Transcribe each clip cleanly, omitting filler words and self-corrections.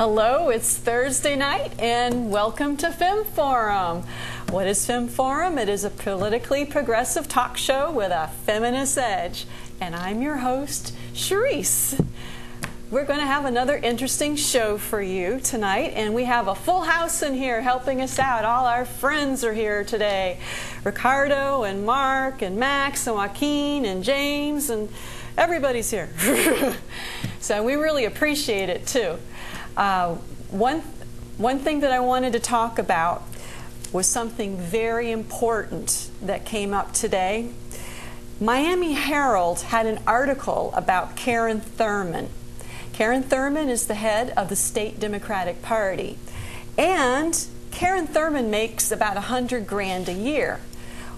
Hello, it's Thursday night and welcome to Femme Forum. What is Femme Forum? It is a politically progressive talk show with a feminist edge. And I'm your host, Chyrisse. We're going to have another interesting show for you tonight, and we have a full house in here helping us out. All our friends are here today. Ricardo and Mark and Max and Joaquin and James, and everybody's here. So we really appreciate it too. One thing that I wanted to talk about was something very important that came up today. Miami Herald had an article about Karen Thurman. Karen Thurman is the head of the state Democratic Party, and Karen Thurman makes about $100 grand a year.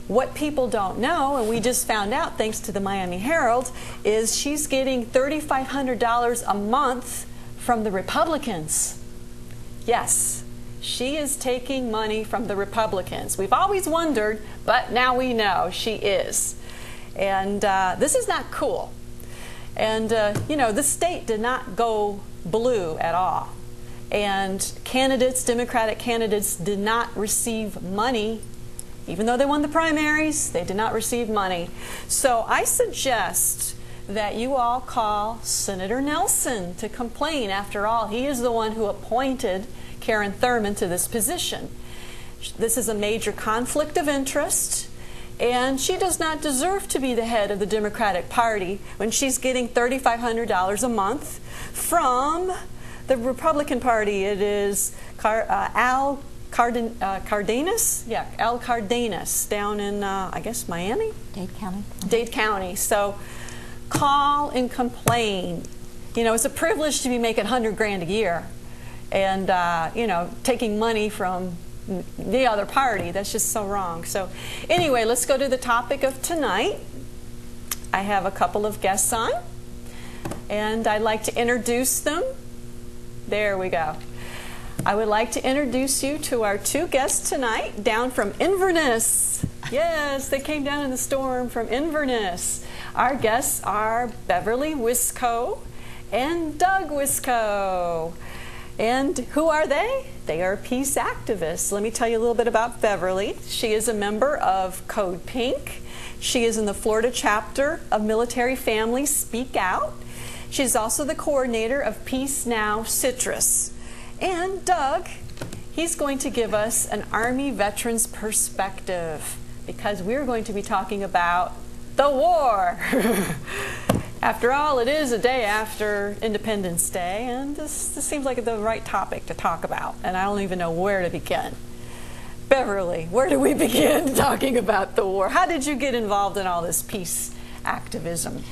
What people don't know, and we just found out thanks to the Miami Herald, is she's getting $3,500 a month from the Republicans. Yes, she is taking money from the Republicans. We've always wondered, but now we know she is. And this is not cool. And, you know, the state did not go blue at all. And candidates, Democratic candidates, did not receive money. Even though they won the primaries, they did not receive money. So I suggest that you all call Senator Nelson to complain. After all, he is the one who appointed Karen Thurman to this position. This is a major conflict of interest. And she does not deserve to be the head of the Democratic Party when she's getting $3,500 a month from the Republican Party. It is Al Cardenas? Yeah, Al Cardenas down in, I guess, Miami? Dade County. Dade County. So call and complain. You know, it's a privilege to be making $100 grand a year and, you know, taking money from the other party. That's just so wrong. So anyway, let's go to the topic of tonight. I have a couple of guests on, and I'd like to introduce them. There we go. I would like to introduce you to our two guests tonight down from Inverness. Yes, they came down in the storm from Inverness. Our guests are Beverley Wiskow and Doug Wiskow. And who are they? They are peace activists. Let me tell you a little bit about Beverley. She is a member of Code Pink. She is in the Florida chapter of Military Families Speak Out. She's also the coordinator of Peace Now Citrus. And Doug, he's going to give us an Army veteran's perspective because we're going to be talking about the war. After all, it is a day after Independence Day, and this seems like the right topic to talk about, and I don't even know where to begin. Beverley, where do we begin talking about the war? How did you get involved in all this peace activism?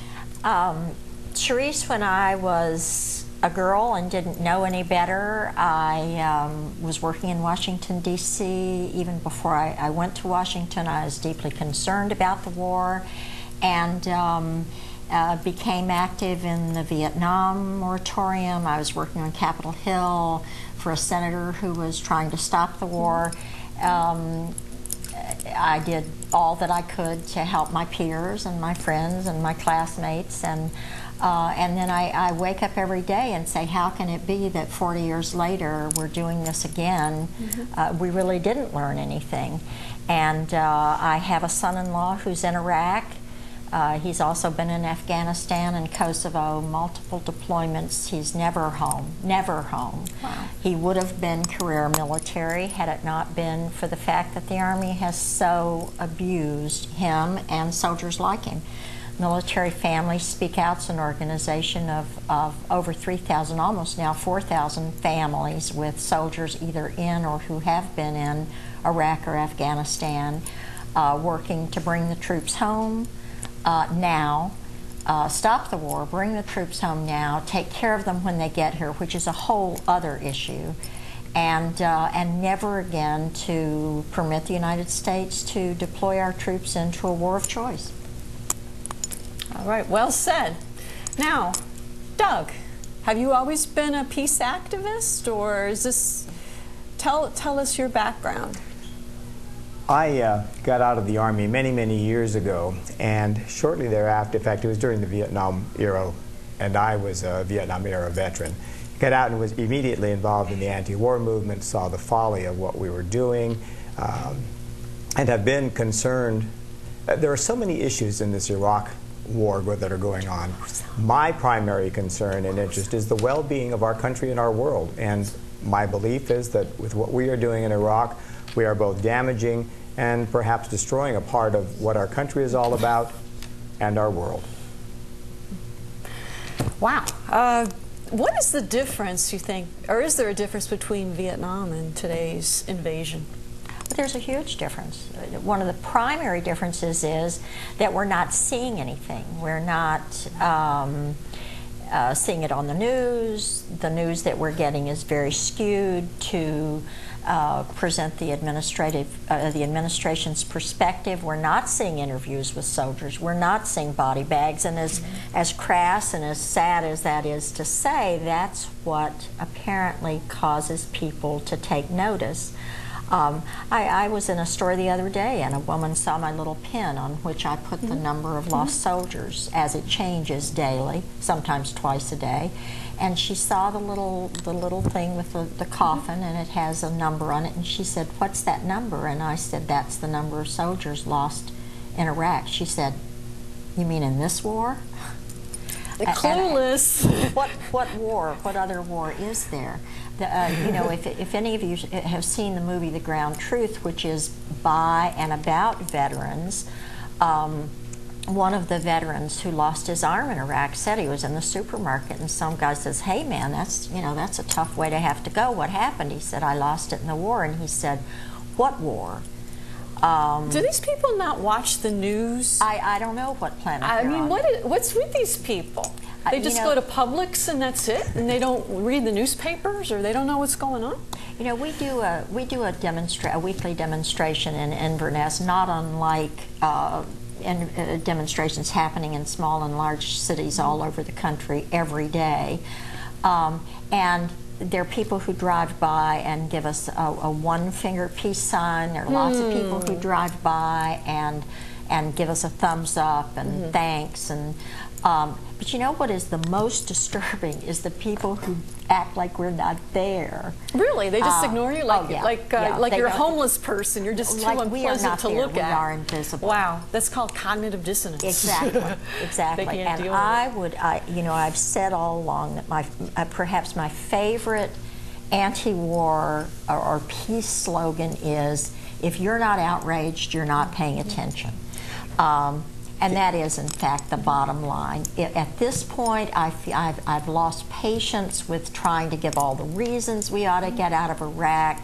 Chyrisse, when I was a girl and didn't know any better, I was working in Washington, D.C. Even before I went to Washington, I was deeply concerned about the war, and became active in the Vietnam moratorium. I was working on Capitol Hill for a senator who was trying to stop the war. I did all that I could to help my peers and my friends and my classmates, and then I wake up every day and say, how can it be that 40 years later we're doing this again? We really didn't learn anything. And I have a son-in-law who's in Iraq. He's also been in Afghanistan and Kosovo, multiple deployments. He's never home, never home. Wow. He would have been career military had it not been for the fact that the Army has so abused him and soldiers like him. Military Families Speak Out's an organization of over 3,000, almost now 4,000 families with soldiers either in or who have been in Iraq or Afghanistan, working to bring the troops home. Now, stop the war, bring the troops home now, take care of them when they get here, which is a whole other issue, and never again to permit the United States to deploy our troops into a war of choice. All right, well said. Now, Doug, have you always been a peace activist, or is this, tell us your background. I got out of the Army many, many years ago, and shortly thereafter, in fact, it was during the Vietnam era, and I was a Vietnam era veteran. got out and was immediately involved in the anti-war movement, saw the folly of what we were doing, and have been concerned. There are so many issues in this Iraq war that are going on. My primary concern and interest is the well-being of our country and our world. And my belief is that with what we are doing in Iraq, we are both damaging and perhaps destroying a part of what our country is all about and our world. Wow. What is the difference, you think, or is there a difference between Vietnam and today's invasion? There's a huge difference. One of the primary differences is that we're not seeing anything. We're not seeing it on the news. The news that we're getting is very skewed to present the administration's perspective. We're not seeing interviews with soldiers. We're not seeing body bags. And as crass and as sad as that is to say, that's what apparently causes people to take notice. I was in a store the other day, and a woman saw my little pin on which I put the number of lost soldiers as it changes daily, sometimes twice a day. And she saw the little thing with the coffin, and it has a number on it. And she said, "What's that number?" And I said, "That's the number of soldiers lost in Iraq." She said, "You mean in this war?" Clueless. What war? What other war is there? You know, if any of you have seen the movie The Ground Truth, which is by and about veterans, one of the veterans who lost his arm in Iraq said he was in the supermarket, and some guy says, "Hey man, that's a tough way to have to go. What happened?" He said, "I lost it in the war." And he said, "What war?" Do these people not watch the news? I don't know what planet I they're mean, on. what's with these people? They just go to Publix and that's it, and they don't read the newspapers, or they don't know what's going on. You know, we do a weekly demonstration in Inverness, not unlike demonstrations happening in small and large cities all over the country every day, and there are people who drive by and give us a one-finger peace sign. There are lots of people who drive by and give us a thumbs up and thanks. And but you know what is the most disturbing is the people who act like we're not there. Really, they just ignore you like you're a homeless person. You're just too unpleasant to look at. We are invisible. Wow, that's called cognitive dissonance. Exactly, exactly. They can't deal with it. You know, I've said all along that perhaps my favorite anti-war or peace slogan is, "If you're not outraged, you're not paying attention." And that is, in fact, the bottom line. At this point, I've lost patience with trying to give all the reasons we ought to get out of Iraq,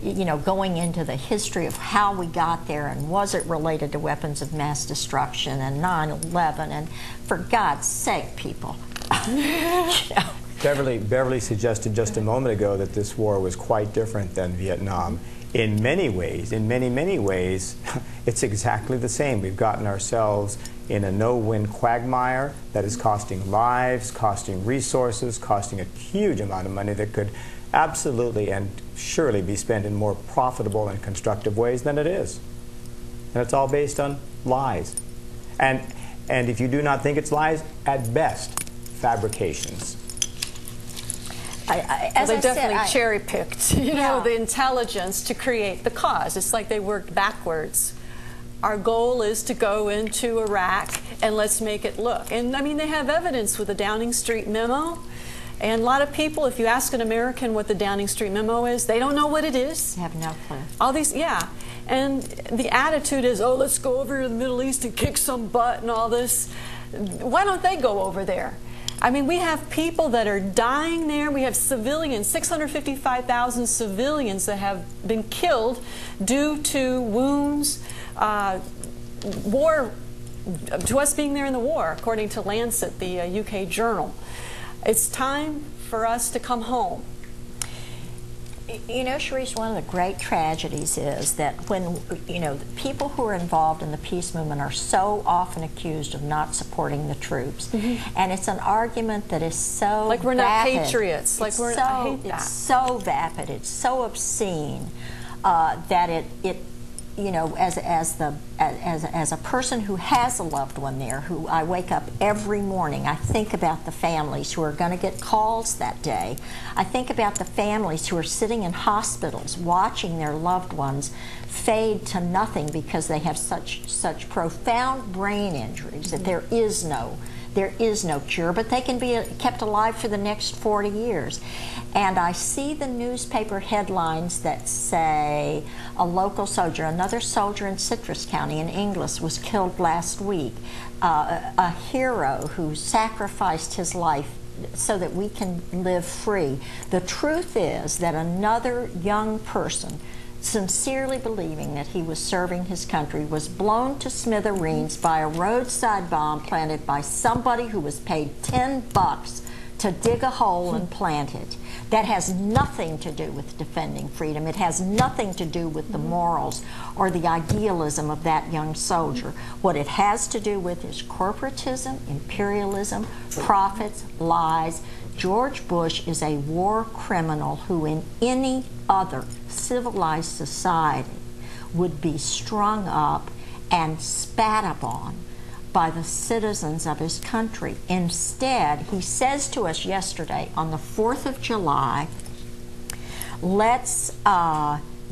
you know, going into the history of how we got there, and was it related to weapons of mass destruction and 9/11, and for God's sake, people. You know. Beverly suggested just a moment ago that this war was quite different than Vietnam. In many ways, many ways, it's exactly the same. We've gotten ourselves in a no-win quagmire that is costing lives, costing resources, costing a huge amount of money that could absolutely and surely be spent in more profitable and constructive ways than it is. And it's all based on lies. And if you do not think it's lies, at best, fabrications. They definitely cherry-picked, you know, the intelligence to create the cause. It's like they worked backwards. Our goal is to go into Iraq and let's make it look. And I mean, they have evidence with the Downing Street memo. And a lot of people, if you ask an American what the Downing Street memo is, they don't know what it is. They have no clue. All these, and the attitude is, "Oh, let's go over to the Middle East and kick some butt," and all this. Why don't they go over there? I mean, we have people that are dying there. We have civilians, 655,000 civilians that have been killed due to wounds, war, to us being there in the war, according to Lancet, the UK journal. It's time for us to come home. You know, Chyrisse, one of the great tragedies is that when, you know, the people who are involved in the peace movement are so often accused of not supporting the troops. And it's an argument that is so like we're not patriots. Like we're I hate that. It's so vapid, it's so obscene that it you know, as a person who has a loved one there, who I wake up every morning, I think about the families who are going to get calls that day. I think about the families who are sitting in hospitals watching their loved ones fade to nothing because they have such profound brain injuries that there is no cure, but they can be kept alive for the next 40 years. And I see the newspaper headlines that say a local soldier, another soldier in Citrus County in Inglis, was killed last week. A hero who sacrificed his life so that we can live free. The truth is that another young person, sincerely believing that he was serving his country, was blown to smithereens by a roadside bomb planted by somebody who was paid $10 to dig a hole and plant it. That has nothing to do with defending freedom. It has nothing to do with the morals or the idealism of that young soldier. What it has to do with is corporatism, imperialism, profits, lies. George Bush is a war criminal who in any other civilized society would be strung up and spat upon by the citizens of his country. Instead, he says to us yesterday on the 4th of July, let's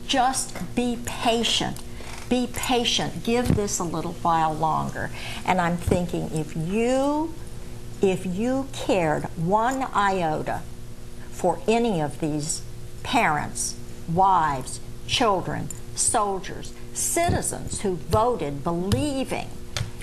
just be patient. Be patient. Give this a little while longer. And I'm thinking, if you cared one iota for any of these parents, wives, children, soldiers, citizens who voted believing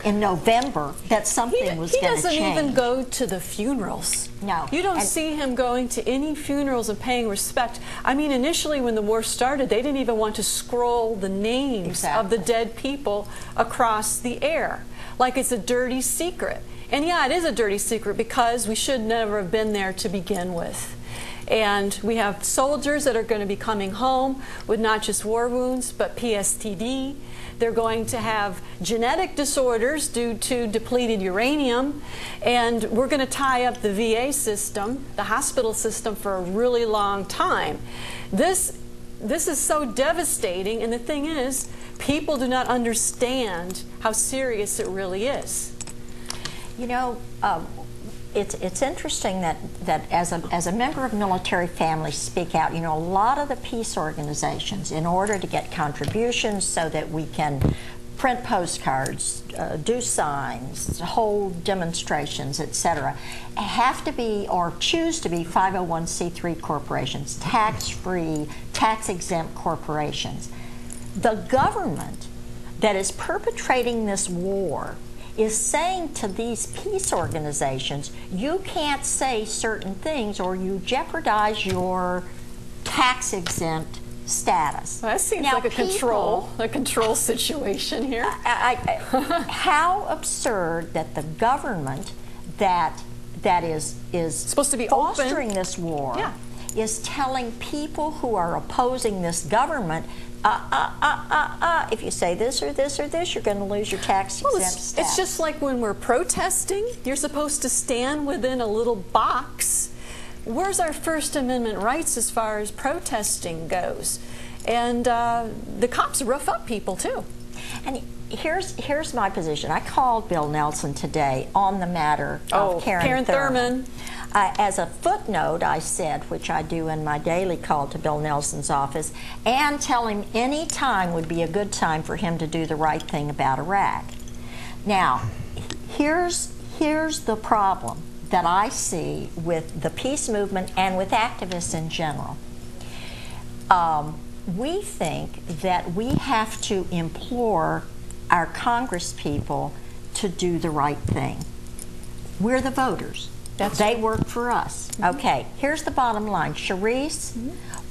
in November that something was going to change. He doesn't even go to the funerals. No. You don't see him going to any funerals and paying respect. I mean, initially when the war started, they didn't even want to scroll the names of the dead people across the air, like it's a dirty secret. And yeah, it is a dirty secret because we should never have been there to begin with. And we have soldiers that are going to be coming home with not just war wounds, but PSTD. They're going to have genetic disorders due to depleted uranium. And we're going to tie up the VA system, the hospital system, for a really long time. This is so devastating. And the thing is, people do not understand how serious it really is. You know, it's interesting that as a member of Military Families Speak Out, you know, a lot of the peace organizations, in order to get contributions so that we can print postcards, do signs, hold demonstrations, etc., have to be or choose to be 501c3 corporations, tax-free, tax-exempt corporations. The government that is perpetrating this war is saying to these peace organizations, you can't say certain things or you jeopardize your tax-exempt status. Well, that seems now, like a control situation here. How absurd that the government that is supposed to be fostering open. This war is telling people who are opposing this government, if you say this or this or this, you're going to lose your tax-exempt status. It's just like when we're protesting, you're supposed to stand within a little box. Where's our First Amendment rights as far as protesting goes? And the cops rough up people, too. And here's my position. I called Bill Nelson today on the matter of Karen Thurman. As a footnote, I said, which I do in my daily call to Bill Nelson's office, and tell him any time would be a good time for him to do the right thing about Iraq. Now, here's the problem that I see with the peace movement and with activists in general. We think that we have to implore our Congress people to do the right thing. We're the voters. They work for us. Mm-hmm. Okay, here's the bottom line. Chyrisse,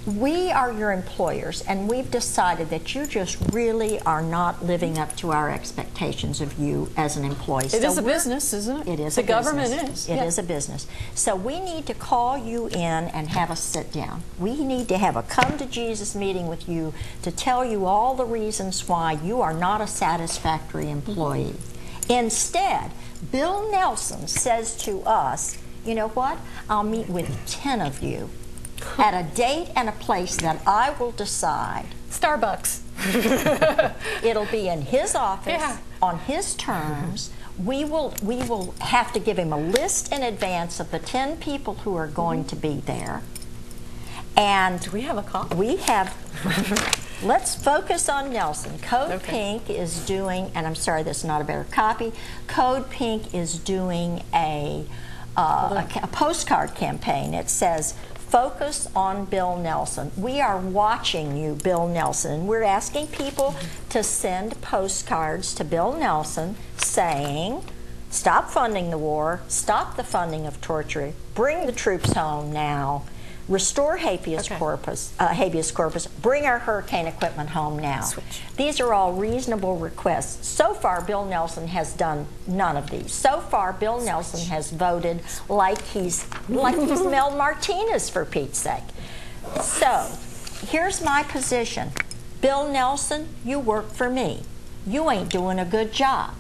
we are your employers, and we've decided that you just really are not living up to our expectations of you as an employee. It is a business, isn't it? It is a business. The government is. It is a business. So we need to call you in and have a sit down. We need to have a come-to-Jesus meeting with you to tell you all the reasons why you are not a satisfactory employee. Instead, Bill Nelson says to us, you know what, I'll meet with 10 of you at a date and a place that I will decide. Starbucks. It'll be in his office, Yeah. on his terms. We will have to give him a list in advance of the 10 people who are going to be there. And Do we have a call? we have, let's focus on Nelson. Code Okay. Pink is doing, and I'm sorry this is not a better copy, Code Pink is doing a postcard campaign. It says, focus on Bill Nelson. We are watching you, Bill Nelson. And we're asking people to send postcards to Bill Nelson saying, stop funding the war, stop the funding of torture, bring the troops home now, restore habeas corpus, bring our hurricane equipment home now. Switch. These are all reasonable requests. So far, Bill Nelson has done none of these. So far, Bill Nelson has voted like he's Mel Martinez, for Pete's sake. So, here's my position. Bill Nelson, you work for me. You ain't doing a good job.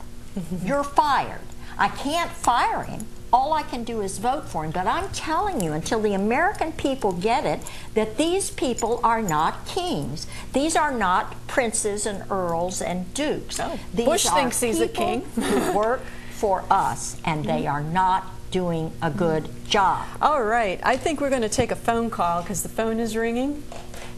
You're fired. I can't fire him. All I can do is vote for him. But I'm telling you, until the American people get it, that these people are not kings. These are not princes and earls and dukes. Oh, These Bush are thinks he's a king. who work for us, and they are not doing a good job. All right, I think we're going to take a phone call because the phone is ringing.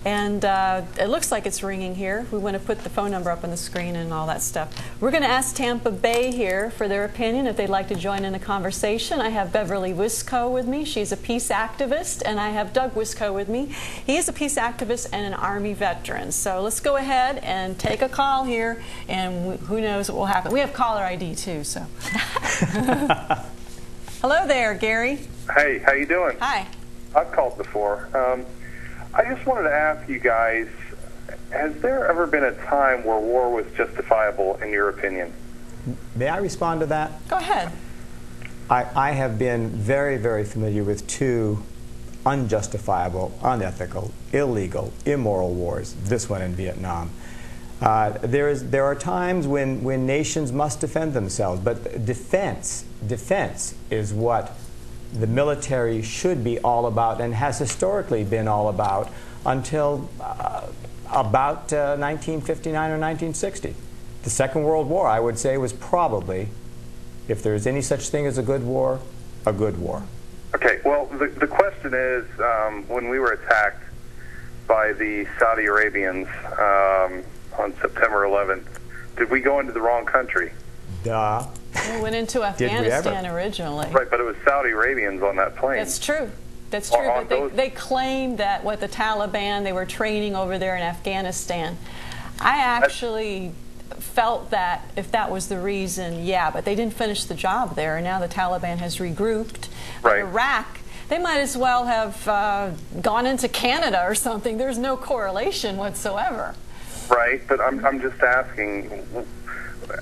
And it looks like it's ringing here. We want to put the phone number up on the screen and all that stuff. We're going to ask Tampa Bay here for their opinion if they'd like to join in the conversation. I have Beverley Wiskow with me. She's a peace activist. And I have Doug Wiskow with me. He is a peace activist and an Army veteran. So let's go ahead and take a call here. And who knows what will happen. We have caller ID too. So, hello there, Gary. Hey, how you doing? Hi. I've called before. I just wanted to ask you guys, has there ever been a time where war was justifiable, in your opinion? May I respond to that? Go ahead. I have been very, very familiar with two unjustifiable, unethical, illegal, immoral wars, this one in Vietnam. There are times when nations must defend themselves, but defense is what the military should be all about and has historically been all about until about 1959 or 1960. The Second World War, I would say, was probably, if there's any such thing as a good war, a good war. Okay, well, the question is, when we were attacked by the Saudi Arabians on September 11th, did we go into the wrong country? Duh. We went into Afghanistan originally. Right, but it was Saudi Arabians on that plane. That's true. That's true. But they claimed that the Taliban, they were training over there in Afghanistan. I actually felt that if that was the reason, yeah, but they didn't finish the job there, and now the Taliban has regrouped. Right. Iraq, they might as well have gone into Canada or something. There's no correlation whatsoever. Right, but I'm just asking,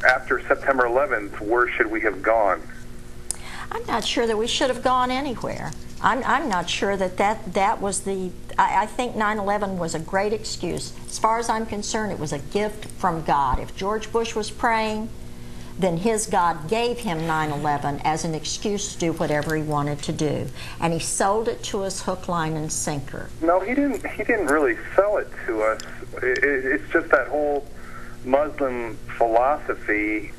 after September 11th, where should we have gone? I'm not sure that we should have gone anywhere. I'm not sure that was the... I think 9/11 was a great excuse. As far as I'm concerned, it was a gift from God. If George Bush was praying, then his God gave him 9/11 as an excuse to do whatever he wanted to do. And he sold it to us hook, line, and sinker. No, he didn't really sell it to us. It's just that whole Muslim philosophy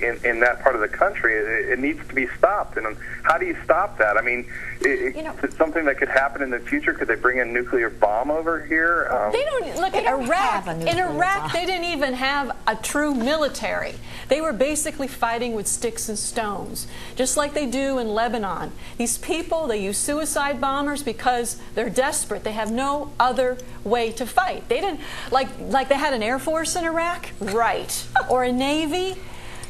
in that part of the country. It needs to be stopped. And how do you stop that? I mean, is it something that could happen in the future? Could they bring a nuclear bomb over here? They don't look at Iraq. In Iraq, they didn't even have a true military. They were basically fighting with sticks and stones, just like they do in Lebanon. These people, they use suicide bombers because they're desperate. They have no other way to fight. They didn't like they had an air force in Iraq, right? Or a navy.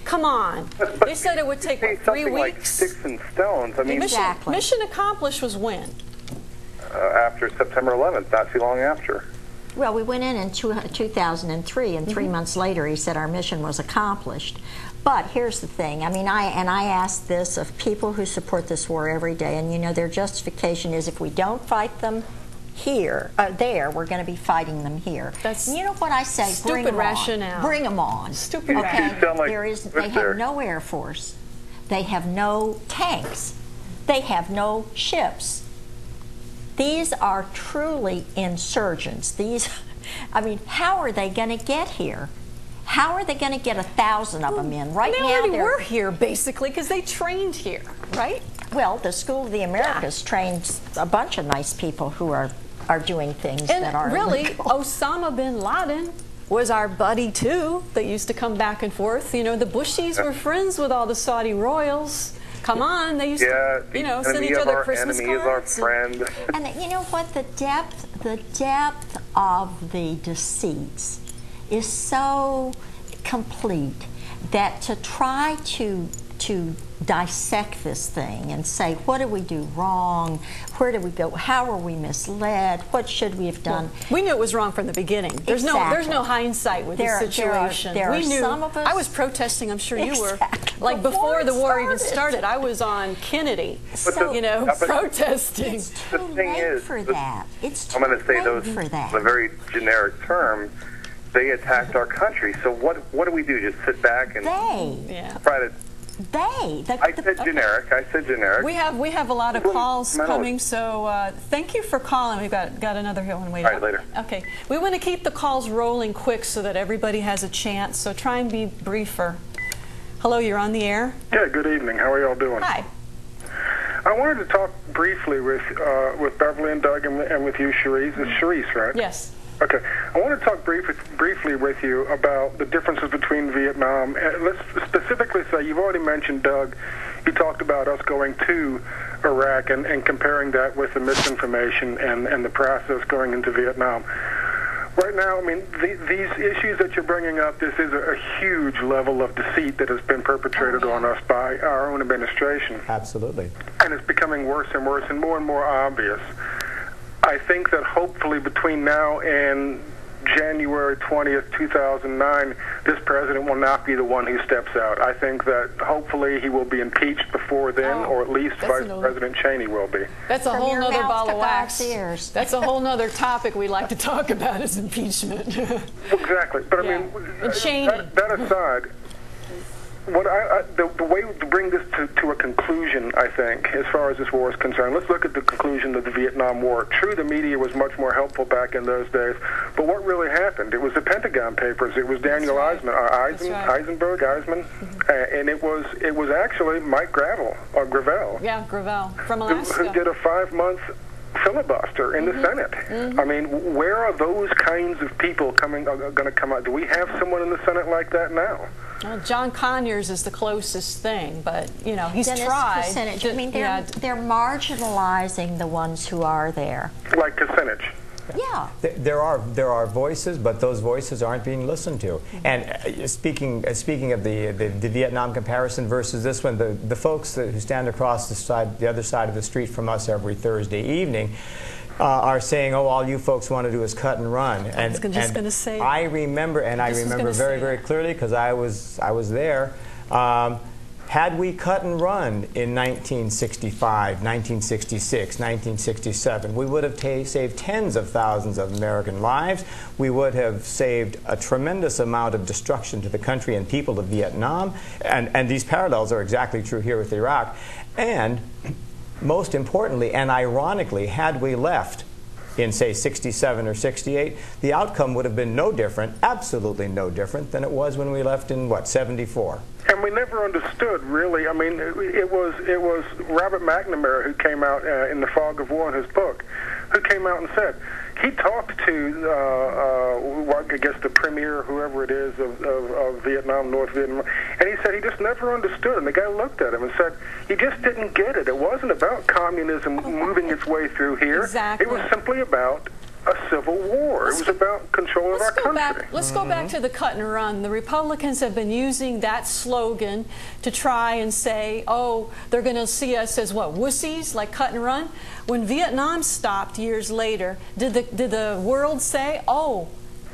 Come on. They said it would take, what, 3 weeks? Like sticks and stones. I mean, Exactly. Mission accomplished was when? After September 11th, not too long after. Well, we went in 2003, and 3 months later he said our mission was accomplished. But here's the thing. I mean, I ask this of people who support this war every day, and you know their justification is if we don't fight them there, we're going to be fighting them here. That's you know what I say? Bring stupid them rationale. On. Bring them on. Stupid okay? rationale. They have no air force. They have no tanks. They have no ships. These are truly insurgents. I mean, how are they going to get here? How are they going to get 1,000 of them in? Right they now, already were here, basically, because they trained here, right? Well, the School of the Americas trained a bunch of nice people who are doing things that are really, illegal. Osama bin Laden was our buddy, too, that used to come back and forth. You know, the Bushis were friends with all the Saudi royals. Come on, they used to, you know, send each other Christmas cards. Enemy is our friend. And you know what? The depth of the deceits is so complete that to try to dissect this thing and say, what did we do wrong? Where did we go? How were we misled? What should we have done? Well, we knew it was wrong from the beginning. There's no hindsight with this situation. We knew. Some of us, I was protesting. I'm sure you were. Like before the war even started, I was on Kennedy. So, you know, protesting. It's too late for that. It's too I'm going to say those for that. in a very generic term. They attacked our country. So what do we do? Just sit back and try to? I said generic. We have a lot of calls coming, so thank you for calling. We've got another one waiting. All right, later. Okay, we want to keep the calls rolling quick so that everybody has a chance. So try and be briefer. Hello, you're on the air. Yeah, good evening. How are y'all doing? Hi. I wanted to talk briefly with Beverly and Doug and with you, Chyrisse. It's Chyrisse, right? Yes. Okay. I want to talk briefly with you about the differences between Vietnam. Let's specifically say, you've already mentioned, Doug, you talked about us going to Iraq and comparing that with the misinformation and the process going into Vietnam. Right now, I mean, these issues that you're bringing up, this is a huge level of deceit that has been perpetrated on us by our own administration. Absolutely. And it's becoming worse and worse and more obvious. I think that hopefully between now and January 20th, 2009, this president will not be the one who steps out. I think that hopefully he will be impeached before then, or at least Vice President Cheney will be. That's a whole nother ball of wax. That's a whole nother topic we like to talk about is impeachment. Exactly. But I mean, that aside, the way to bring this to a conclusion, I think, as far as this war is concerned, let's look at the conclusion of the Vietnam War. True, the media was much more helpful back in those days, but what really happened? It was the Pentagon Papers. It was Daniel Eisenberg, and it was actually Mike Gravel. Yeah, Gravel from Alaska, who did a 5-month filibuster in the Senate. I mean, where are those kinds of people going to come out? Do we have someone in the Senate like that now? Well, John Conyers is the closest thing, but you know he's tried. I mean, they're marginalizing the ones who are there. Like Kucinich. Yeah. There are voices, but those voices aren't being listened to. And speaking of the Vietnam comparison versus this one, the folks who stand across the other side of the street from us every Thursday evening are saying, "Oh, all you folks want to do is cut and run." And I was just going to say. I remember very clearly because I was there. Had we cut and run in 1965, 1966, 1967, we would have saved tens of thousands of American lives. We would have saved a tremendous amount of destruction to the country and people of Vietnam. And these parallels are exactly true here with Iraq. And most importantly, and ironically, had we left in, say, 67 or 68, the outcome would have been no different, absolutely no different, than it was when we left in, 74. And we never understood, really. I mean, it was Robert McNamara who came out in The Fog of War in his book, who came out and said, he talked to, I guess, the premier, whoever it is, of Vietnam, North Vietnam, and he said he just never understood. And the guy looked at him and said, he just didn't get it. It wasn't about communism moving its way through here. Exactly. It was simply about a civil war. It was about control of our country. Let's go back to the cut and run. The Republicans have been using that slogan to try and say, oh, they're going to see us as what, wussies, like cut and run? When Vietnam stopped years later, did the world say, oh,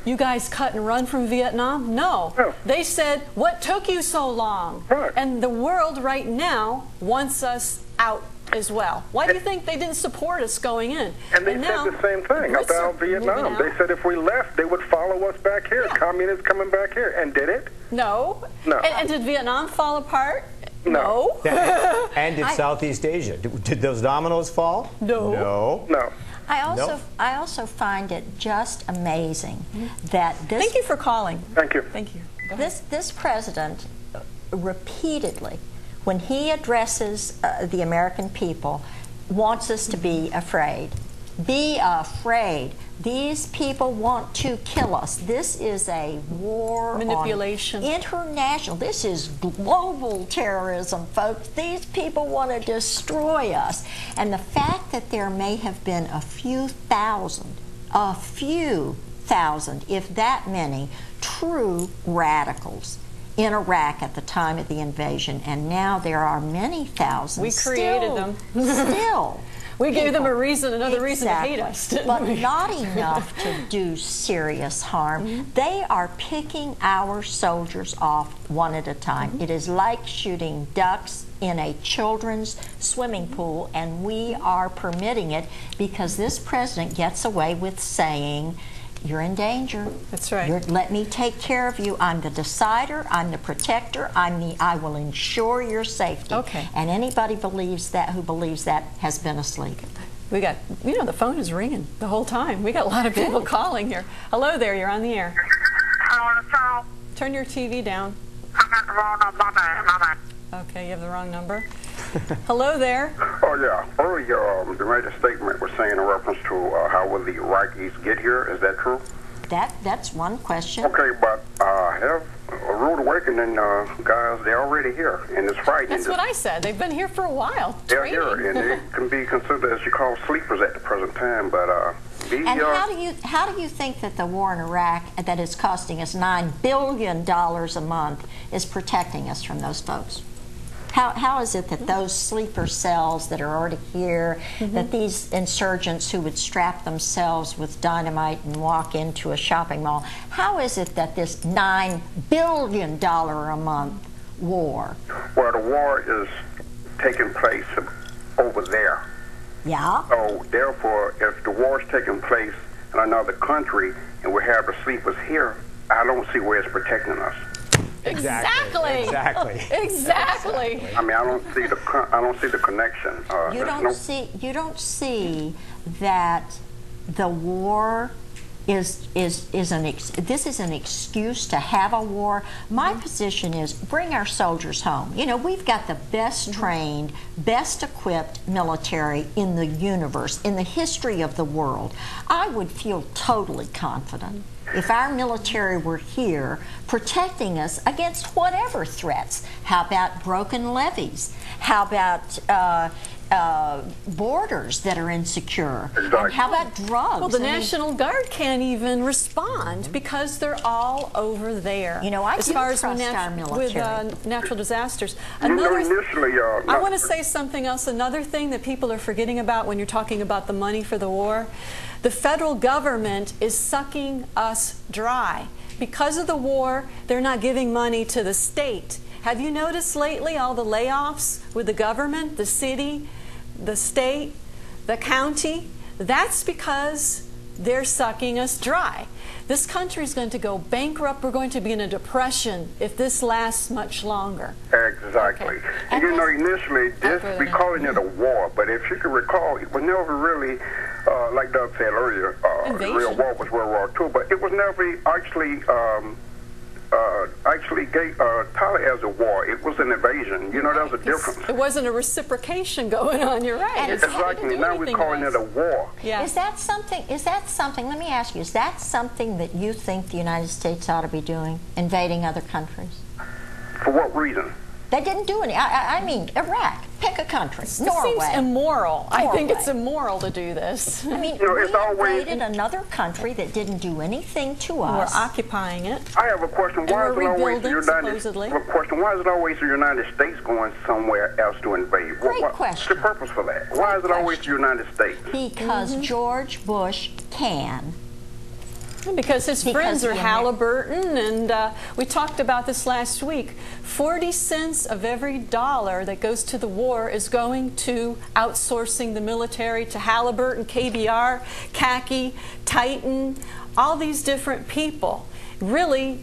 you guys cut and run from Vietnam? No. They said, what took you so long? Right. And the world right now wants us out as well. Why do you think they didn't support us going in? And they said the same thing about Vietnam. They said if we left, they would follow us back here. Yeah. Communists coming back here. And did it? No. No. And did Vietnam fall apart? No. And did Southeast Asia? Did those dominoes fall? No. No. No. I also find it just amazing that this. Thank you for calling. Thank you. Thank you. Go ahead. This president repeatedly, when he addresses the American people, wants us to be afraid. Be afraid. These people want to kill us. This is a war Manipulation. on international. This is global terrorism, folks. These people want to destroy us. And the fact that there may have been a few thousand, if that many, true radicals in Iraq at the time of the invasion, and now there are many thousands. We created them. Still. We gave them a reason, another reason to hate us, didn't but we? not enough to do serious harm. They are picking our soldiers off one at a time. It is like shooting ducks in a children's swimming pool, and we are permitting it because this president gets away with saying, you're in danger. That's right. Let me take care of you. I'm the decider. I'm the protector. I will ensure your safety. Okay. And anybody who believes that has been asleep. We got, the phone is ringing the whole time. We got a lot of people calling here. Hello there, you're on the air. Turn your TV down. I got the wrong number. Okay, you have the wrong number. Hello there. Oh, yeah. Earlier, the made a statement was saying in reference to how will the Iraqis get here. Is that true? That's one question. Okay, but have a rude awakening, guys, they're already here, and it's frightening. That's what I said. They've been here for a while. They're here, and they can be considered, as you call, sleepers at the present time, but and how do you think that the war in Iraq that is costing us $9 billion a month is protecting us from those folks? How is it that those sleeper cells that are already here, that these insurgents who would strap themselves with dynamite and walk into a shopping mall, how is it that this $9 billion a month war? Well, the war is taking place over there. Yeah. So, therefore, if the war is taking place in another country and we have the sleepers here, I don't see where it's protecting us. Exactly. I mean, I don't see the connection. You don't see that the war this is an excuse to have a war. My position is bring our soldiers home. We've got the best trained, best equipped military in the universe, in the history of the world. I would feel totally confident if our military were here protecting us against whatever threats. How about broken levees? How about borders that are insecure? Exactly. And how about drugs? Well, the National Guard can't even respond because they're all over there. I as do far as trust our military. with natural disasters. Initially, I want to say something else. Another thing that people are forgetting about when you're talking about the money for the war, the federal government is sucking us dry. Because of the war, they're not giving money to the state. Have you noticed lately all the layoffs with the government, the city, the state, the county? That's because they're sucking us dry. This country is going to go bankrupt. We're going to be in a depression if this lasts much longer. Exactly. Okay. And initially, we calling it a war, but if you can recall, it was never really, like Doug said earlier, the real war was World War II, but it was never actually titled as a war. It was an invasion. There's a difference. It wasn't a reciprocation going on. You're right. Exactly. Now we're calling it a war. Yeah. Is that something, let me ask you, is that something that you think the United States ought to be doing, invading other countries? For what reason? They didn't do any. I mean, Iraq. Pick a country. Norway. It seems immoral. I think it's Norway. immoral to do this. I mean, it's we always invaded another country that didn't do anything to We're us. occupying it. I have a question. Why is we're it always rebuilding, supposedly. Why is it always the United States going somewhere else to invade? Great What's question. the purpose for that? Why is it always the United States? Because George Bush can. Because his friends are Halliburton, and we talked about this last week. 40 cents of every dollar that goes to the war is going to outsourcing the military to Halliburton, KBR, Khaki, Titan, all these different people. Really,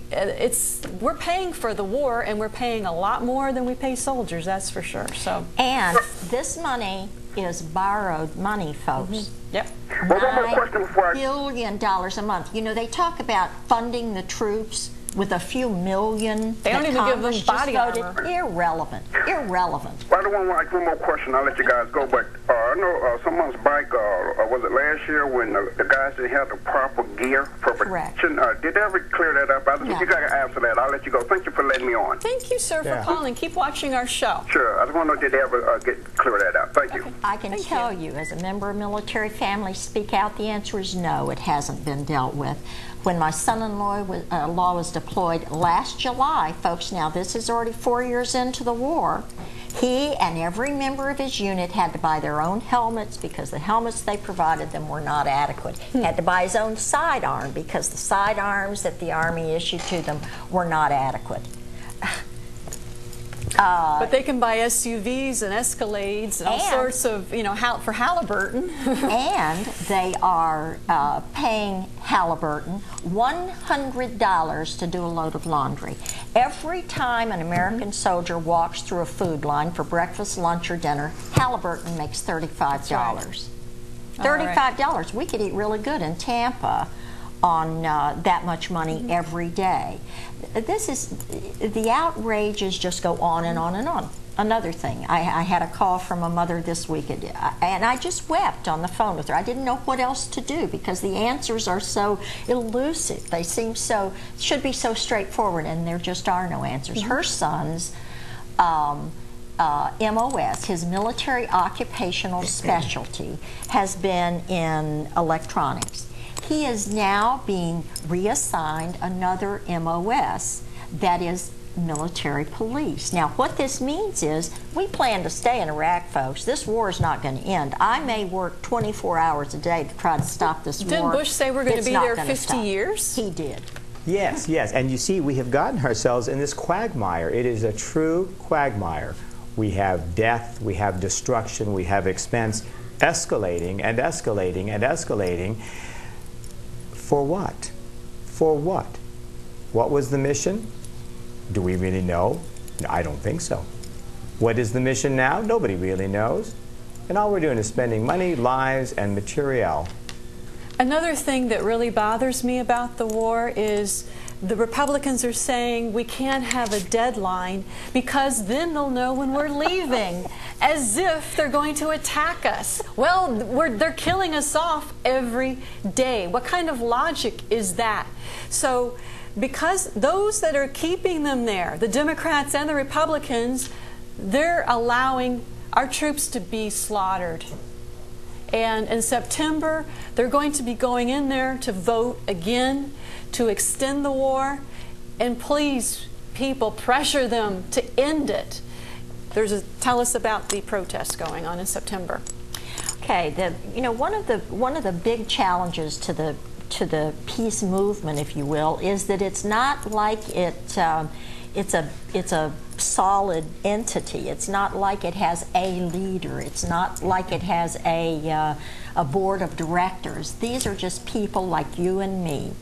we're paying for the war, and we're paying a lot more than we pay soldiers, that's for sure. So, and this money is borrowed money, folks. Yep. Well, one more question before $9 billion a month. You know, they talk about funding the troops with a few million. They don't even Congress give them body just voted. armor. Irrelevant. Irrelevant. I don't want to ask one more question. I'll let you guys go. But I know some months back, was it last year, when the guys didn't have the proper gear for protection? Did they ever clear that up? I think you got to answer that. I'll let you go. Thank you for letting me on. Thank you, sir, for calling. Keep watching our show. Sure. I just want to know, did they ever clear that up? Thank you. I can tell you, as a member of Military Families Speak Out, the answer is no, it hasn't been dealt with. When my son-in-law was deployed last July, folks, now this is already 4 years into the war, he and every member of his unit had to buy their own helmets because the helmets they provided them were not adequate. He had to buy his own sidearm because the sidearms that the Army issued to them were not adequate. But they can buy SUVs and Escalades and all sorts of, you know, for Halliburton. And they are paying Halliburton $100 to do a load of laundry. Every time an American soldier walks through a food line for breakfast, lunch, or dinner, Halliburton makes $35. $35. We could eat really good in Tampa on that much money every day. This is, the outrages just go on and on and on. Another thing, I had a call from a mother this week, and I just wept on the phone with her. I didn't know what else to do because the answers are so elusive. They seem should be so straightforward, and there just are no answers. Her son's MOS, his military occupational specialty, has been in electronics. He is now being reassigned another MOS, that is military police. Now, what this means is we plan to stay in Iraq, folks. This war is not going to end. I may work 24 hours a day to try to stop this war. Didn't Bush say we're going to be there 50 years? He did. Yes, yes. And you see, we have gotten ourselves in this quagmire. It is a true quagmire. We have death, we have destruction, we have expense escalating and escalating and escalating. For what? For what? What was the mission? Do we really know? No, I don't think so. What is the mission now? Nobody really knows. And all we're doing is spending money, lives, and material. Another thing that really bothers me about the war is the Republicans are saying we can't have a deadline because then they'll know when we're leaving, as if they're going to attack us. Well, they're killing us off every day. What kind of logic is that? So, because those that are keeping them there, the Democrats and the Republicans, they're allowing our troops to be slaughtered. And in September, they're going to be going in there to vote again, to extend the war. And please, people, pressure them to end it. Tell us about the protests going on in September. Okay, one of the big challenges to the peace movement, if you will, is that it's not like it's a solid entity. It's not like it has a leader. It's not like it has a board of directors. These are just people like you and me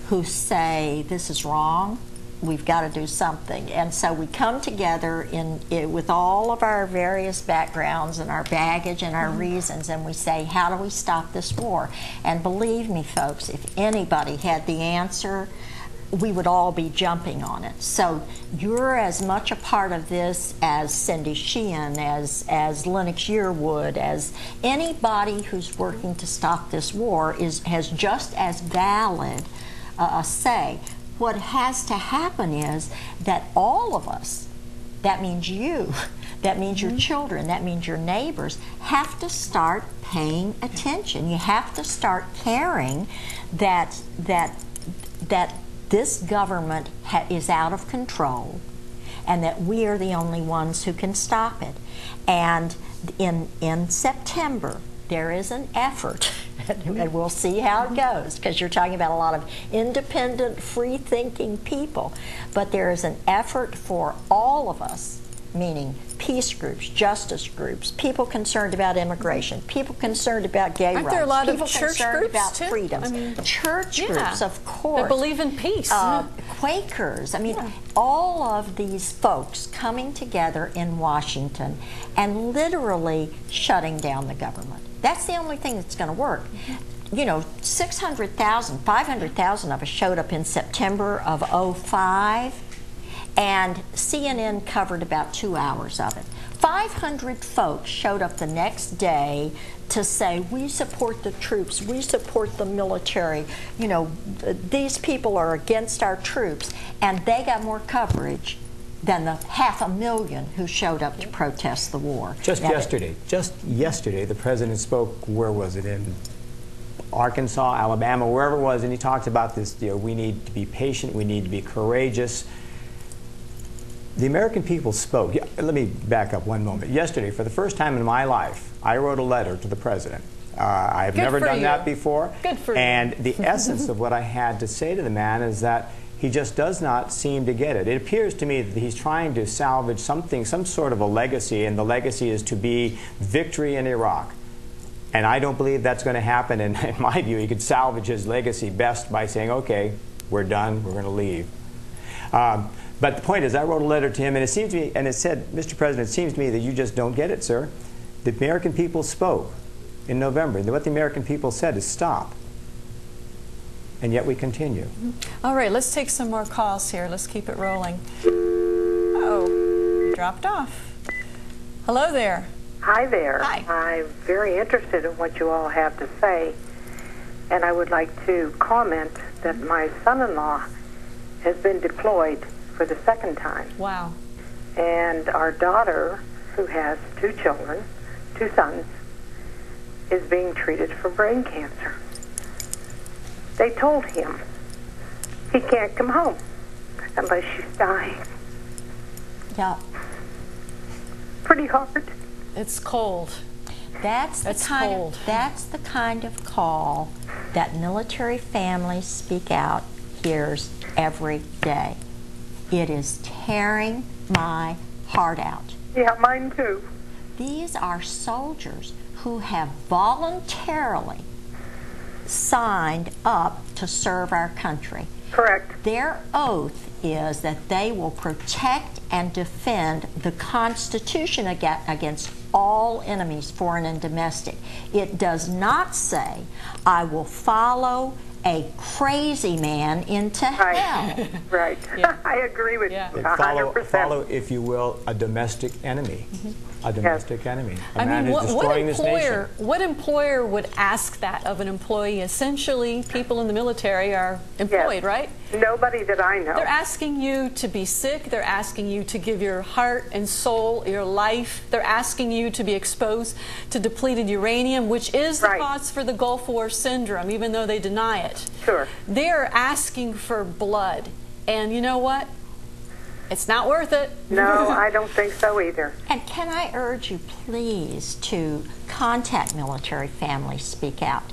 who say this is wrong. We've got to do something. And so we come together with all of our various backgrounds and our baggage and our reasons, and we say, how do we stop this war? And believe me, folks, if anybody had the answer, we would all be jumping on it. So you're as much a part of this as Cindy Sheehan, as Lennox Yearwood, as anybody who's working to stop this war has just as valid a say. What has to happen is that all of us, that means you, that means your children, that means your neighbors, have to start paying attention. You have to start caring that this government is out of control and that we are the only ones who can stop it. And in September, there is an effort, and we'll see how it goes, because you're talking about a lot of independent, free-thinking people, but there is an effort for all of us, meaning peace groups, justice groups, people concerned about immigration, people concerned about gay rights, there a lot of people church concerned groups about too? freedoms. I mean, church groups, of course. That believe in peace. Quakers. I mean, all of these folks coming together in Washington and literally shutting down the government. That's the only thing that's going to work. You know, 600,000, 500,000 of us showed up in September of '05, and CNN covered about 2 hours of it. 500 folks showed up the next day to say, we support the troops, we support the military, you know, these people are against our troops, and they got more coverage than the 500,000 who showed up to protest the war. Just yesterday, the president spoke, where was it, in Arkansas, Alabama, wherever it was, and he talked about this, you know, we need to be patient, we need to be courageous. The American people spoke. Let me back up one moment. Yesterday, for the first time in my life, I wrote a letter to the president. I've never done that before. Good for you. And the essence of what I had to say to the man is that he just does not seem to get it. It appears to me that he's trying to salvage something, some sort of a legacy, and the legacy is to be victory in Iraq. And I don't believe that's going to happen. And in my view, he could salvage his legacy best by saying, okay, we're done, we're going to leave. But the point is, I wrote a letter to him, and it seemed to me, and it said, Mr. President, it seems to me that you just don't get it, sir. The American people spoke in November. And what the American people said is stop. And yet we continue. All right, let's take some more calls here. Let's keep it rolling. Oh, you dropped off. Hello there. Hi there. Hi. I'm very interested in what you all have to say, and I would like to comment that my son-in-law has been deployed for the second time. Wow. And our daughter, who has 2 children, 2 sons, is being treated for brain cancer. They told him he can't come home unless she's dying. Yeah. Pretty hard. It's cold. That's the cold. That's the kind of call that military families speak out hears every day. It is tearing my heart out. Yeah, mine too. These are soldiers who have voluntarily signed up to serve our country. Correct. Their oath is that they will protect and defend the Constitution against all enemies, foreign and domestic. It does not say, I will follow a crazy man into hell. Right. Yeah. I agree with you 100%. Follow, if you will, a domestic enemy. A domestic enemy. A man who's what destroying this nation. What employer would ask that of an employee? Essentially, people in the military are employed, right? Nobody that I know. They're asking you to be sick. They're asking you to give your heart and soul, your life. They're asking you to be exposed to depleted uranium, which is the cause for the Gulf War syndrome, even though they deny it. Sure. They're asking for blood. And you know what? It's not worth it. No, I don't think so either. And can I urge you, please, to contact Military Families Speak Out.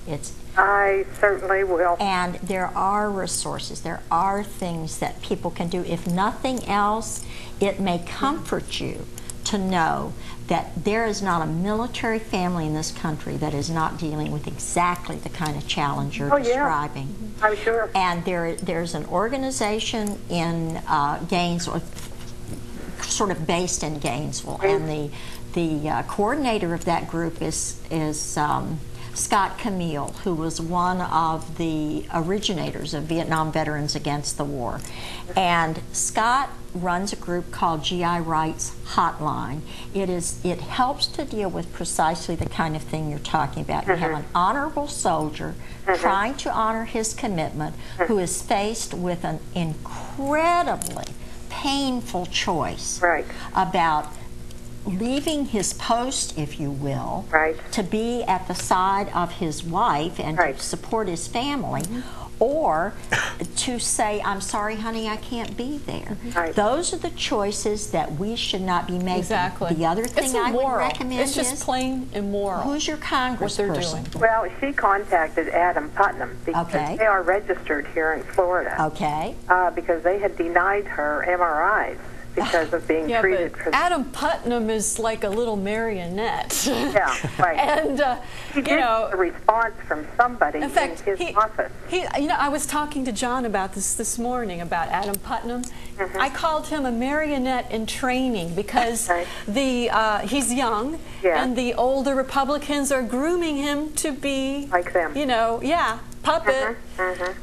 I certainly will. And there are resources. There are things that people can do. If nothing else, it may comfort you to know that there is not a military family in this country that is not dealing with exactly the kind of challenge you're describing. Yeah. I'm sure. And there's an organization in Gainesville, sort of based in Gainesville, and the coordinator of that group is Scott Camille, who was one of the originators of Vietnam Veterans Against the War. And Scott runs a group called GI Rights Hotline. It helps to deal with precisely the kind of thing you're talking about. You have an honorable soldier trying to honor his commitment who is faced with an incredibly painful choice about leaving his post, if you will, to be at the side of his wife and to support his family, or to say, I'm sorry, honey, I can't be there. Those are the choices that we should not be making. Exactly. The other thing I would recommend is just plain immoral. Who's your congressperson? Well, she contacted Adam Putnam because they are registered here in Florida. Okay. Because they had denied her MRIs because of being treated but Adam Putnam is like a little marionette. Yeah, right. And he did a response from somebody in fact, his office. I was talking to John about this morning about Adam Putnam. I called him a marionette in training because he's young, and the older Republicans are grooming him to be like them. Puppet,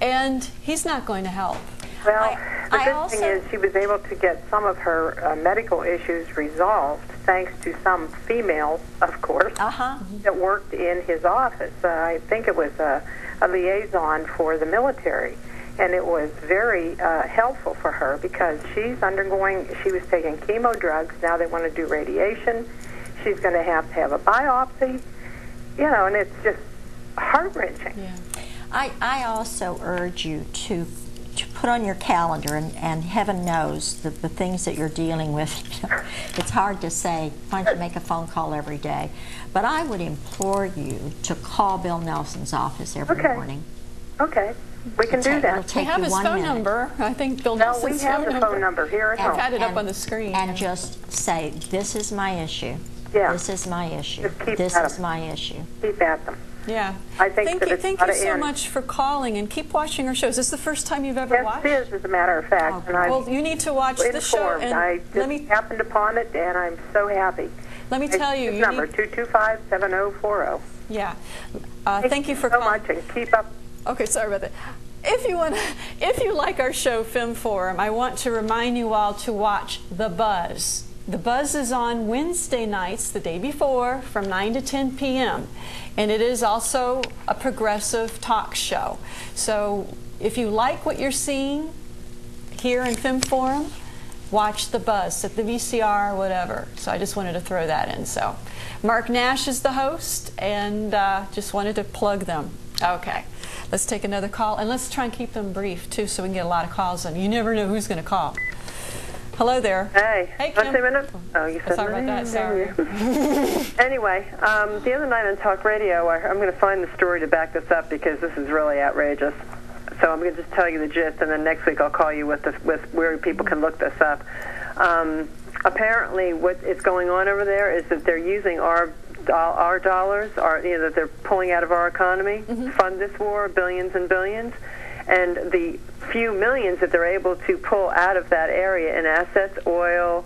and he's not going to help. Well, the good thing is she was able to get some of her medical issues resolved thanks to some females, of course, that worked in his office. I think it was a liaison for the military, and it was very helpful for her because she was taking chemo drugs. Now they want to do radiation. She's going to have a biopsy, and it's just heart-wrenching. Yeah. I also urge you to put on your calendar, and heaven knows the things that you're dealing with, it's hard to say, why don't you make a phone call every day? But I would implore you to call Bill Nelson's office every morning. Okay. We can do that. We have his phone number. I think Bill Nelson's phone number. No, we have the phone number here at home. I've got it up on the screen. And just say, this is my issue. Yeah. This is my issue. This is my issue. Keep at them. Yeah. I think thank you so much for calling, and keep watching our shows. Is this the first time you've ever watched? Yes, it is, as a matter of fact. Well, you need to watch the show. And I just happened upon it, and I'm so happy. Let me tell you. Number 225-7040. Yeah. Thank you for calling. So much, and keep up. Okay, sorry about that. If you like our show, Femme Forum, I want to remind you all to watch The Buzz. The Buzz is on Wednesday nights, the day before, from 9 to 10 p.m. And it is also a progressive talk show. So if you like what you're seeing here in Femme Forum, watch The Buzz at the VCR or whatever. So I just wanted to throw that in. So Mark Nash is the host, and just wanted to plug them. Okay, let's take another call, and let's try and keep them brief too, so we can get a lot of calls in. You never know who's going to call. Hello there. Hey. Hey, Kim. Say a minute. Oh, you said sorry about that. Sorry. Anyway, the other night on talk radio, I'm going to find the story to back this up because this is really outrageous. So I'm going to just tell you the gist, and then next week I'll call you with where people can look this up. Apparently, what is going on over there is that they're using our dollars, that they're pulling out of our economy to fund this war, billions and billions. And the few millions that they're able to pull out of that area in assets, oil,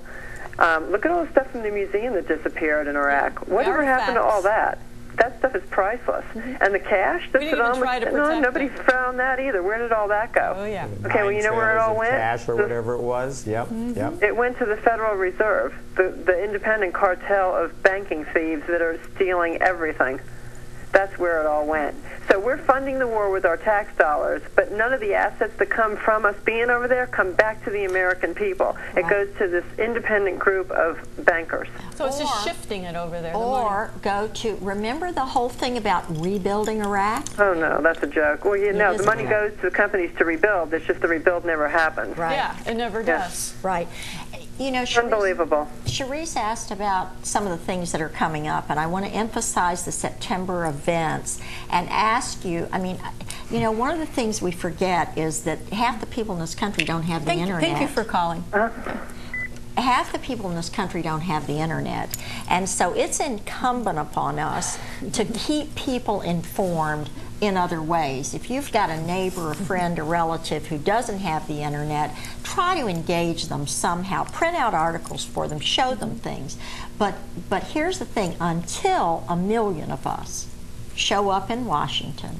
look at all the stuff from the museum that disappeared in Iraq. Whatever happened to all that? That stuff is priceless. And the cash that Saddam was nobody found that either. Where did all that go? Oh, yeah. Okay, well, you know where it all went? Cash or whatever it was. Yep, yep. It went to the Federal Reserve, the independent cartel of banking thieves that are stealing everything. That's where it all went. So we're funding the war with our tax dollars, but none of the assets that come from us being over there come back to the American people. It goes to this independent group of bankers. So it's just shifting it over there. Or go to, remember the whole thing about rebuilding Iraq? Oh, no, that's a joke. Well, the money goes to the companies to rebuild. It's just the rebuild never happens. Right. Yeah, it never does. Right. Unbelievable. Chyrisse asked about some of the things that are coming up, and I want to emphasize the September events and ask you, one of the things we forget is that half the people in this country don't have the internet. Thank you for calling. Half the people in this country don't have the internet, and so it's incumbent upon us to keep people informed in other ways. If you've got a neighbor, a friend, a relative who doesn't have the internet, try to engage them somehow. Print out articles for them, show them things. But here's the thing, until 1 million of us show up in Washington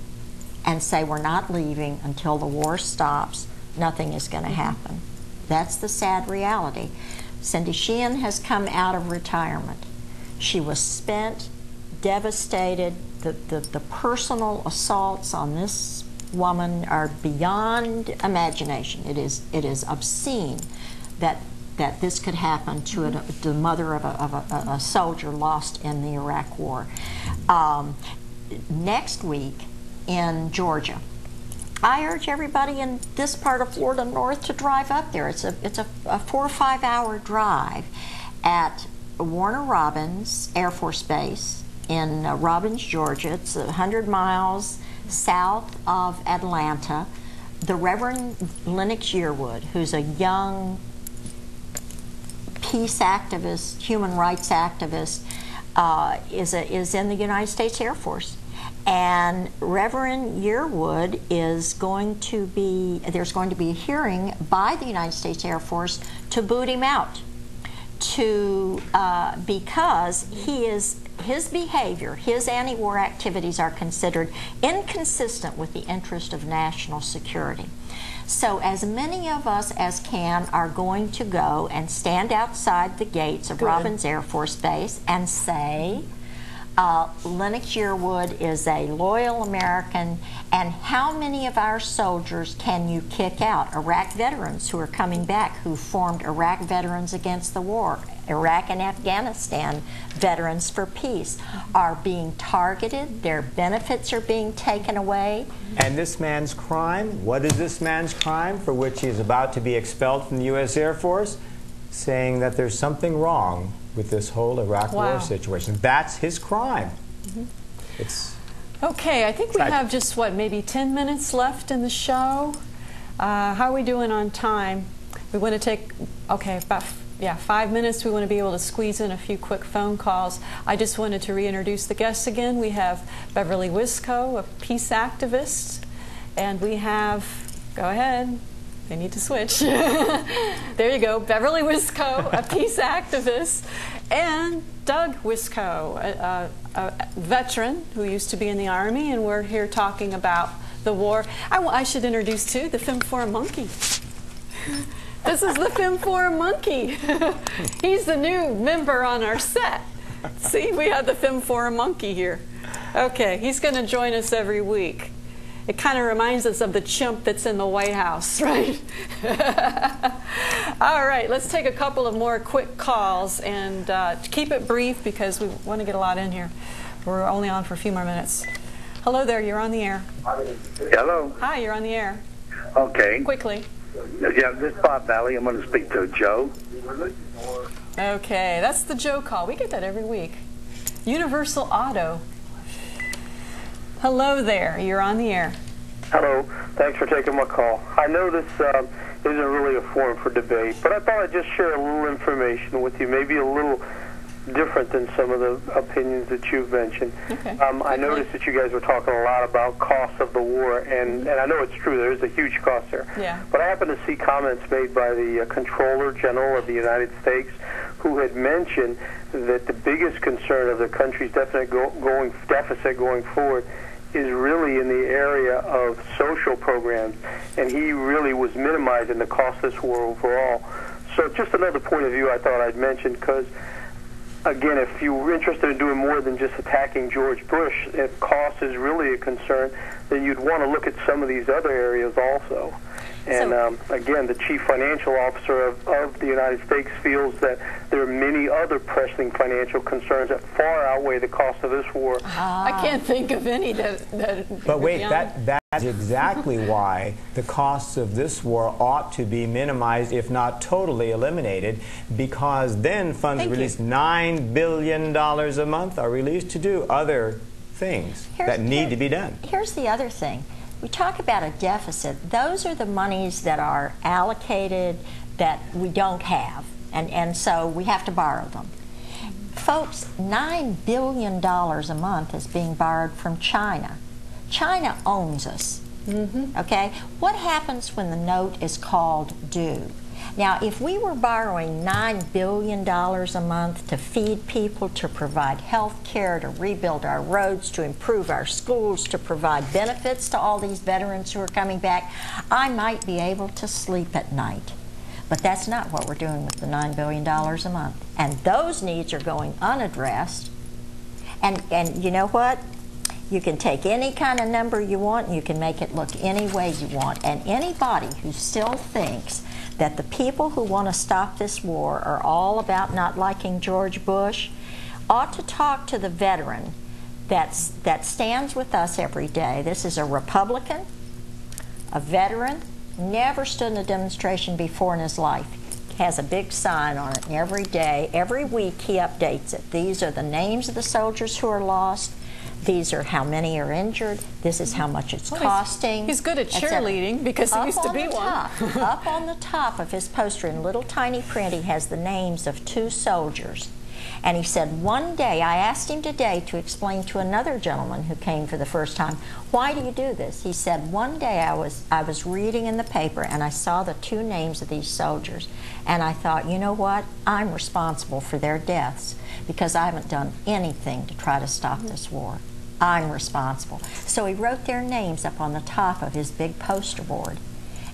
and say we're not leaving until the war stops, nothing is going to happen. That's the sad reality. Cindy Sheehan has come out of retirement. She was spent, devastated. The personal assaults on this woman are beyond imagination. It is obscene that this could happen to the mother of a soldier lost in the Iraq War. Next week in Georgia, I urge everybody in this part of Florida North to drive up there. It's a 4 or 5 hour drive at Warner Robins Air Force Base in Robbins, Georgia. It's 100 miles south of Atlanta. The Reverend Lennox Yearwood, who's a young peace activist, human rights activist, is in the United States Air Force. And Reverend Yearwood is going to be, there's going to be a hearing by the United States Air Force to boot him out, because his behavior, his anti-war activities are considered inconsistent with the interest of national security. So as many of us as can are going to go and stand outside the gates of Robins Air Force Base and say, Lennox Yearwood is a loyal American, and how many of our soldiers can you kick out? Iraq veterans who are coming back, who formed Iraq Veterans Against the War, Iraq and Afghanistan Veterans for Peace, are being targeted, their benefits are being taken away. And this man's crime, what is this man's crime for which he is about to be expelled from the U.S. Air Force? Saying that there's something wrong with this whole Iraq war situation. That's his crime. It's okay, I think we have just, what, maybe 10 minutes left in the show? How are we doing on time? We want to take, okay, about 5 minutes. We want to be able to squeeze in a few quick phone calls. I just wanted to reintroduce the guests again. We have Beverley Wiskow, a peace activist, and we have, go ahead. They need to switch. There you go. Beverley Wiskow, a peace activist, and Doug Wiskow, a veteran who used to be in the Army, and we're here talking about the war. I should introduce, too, the Femme Forum monkey. This is the Femme Forum monkey. He's the new member on our set. See, we have the Femme Forum monkey here. Okay, he's going to join us every week. It kind of reminds us of the chimp that's in the White House, right? All right, let's take a couple of more quick calls and keep it brief because we want to get a lot in here. We're only on for a few more minutes. Hello there, you're on the air. Hello. Hi, you're on the air. Okay. Quickly. Yeah, this is Bob Valley. I'm going to speak to Joe. Okay, that's the Joe call. We get that every week. Universal Auto. Hello there, you're on the air. Hello, thanks for taking my call. I know this isn't really a forum for debate, but I thought I'd just share a little information with you, maybe a little different than some of the opinions that you've mentioned. Okay. I noticed that you guys were talking a lot about costs of the war, and I know it's true, there is a huge cost there. Yeah. But I happened to see comments made by the Comptroller General of the United States, who had mentioned that the biggest concern of the country's deficit going forward is really in the area of social programs, and he really was minimizing the cost of this war overall. So just another point of view I thought I'd mention, because again, if you were interested in doing more than just attacking George Bush, if cost is really a concern, then you'd want to look at some of these other areas also. And again, the chief financial officer of the United States feels that there are many other pressing financial concerns that far outweigh the cost of this war. I can't think of any that But wait, that's exactly why the costs of this war ought to be minimized, if not totally eliminated, because then funds released $9 billion a month are released to do other things that need to be done. Here's the other thing. We talk about a deficit. Those are the monies that are allocated that we don't have, and so we have to borrow them. Folks, $9 billion a month is being borrowed from China. China owns us, okay? What happens when the note is called due? Now, if we were borrowing $9 billion a month to feed people, to provide health care, to rebuild our roads, to improve our schools, to provide benefits to all these veterans who are coming back, I might be able to sleep at night. But that's not what we're doing with the $9 billion a month. And those needs are going unaddressed. And you know what? You can take any kind of number you want and you can make it look any way you want. And anybody who still thinks that the people who want to stop this war are all about not liking George Bush ought to talk to the veteran that stands with us every day. This is a Republican, a veteran, never stood in a demonstration before in his life. Has a big sign on it, and every day, every week he updates it. These are the names of the soldiers who are lost. these are how many are injured, this is how much it's costing. He's good at cheerleading because he used to be one. Up on the top of his poster in little tiny print, he has the names of 2 soldiers. And he said, one day, I asked him today to explain to another gentleman who came for the first time, why do you do this? He said, one day I was reading in the paper and I saw the 2 names of these soldiers. And I thought, you know what? I'm responsible for their deaths because I haven't done anything to try to stop this war. I'm responsible. So he wrote their names up on the top of his big poster board.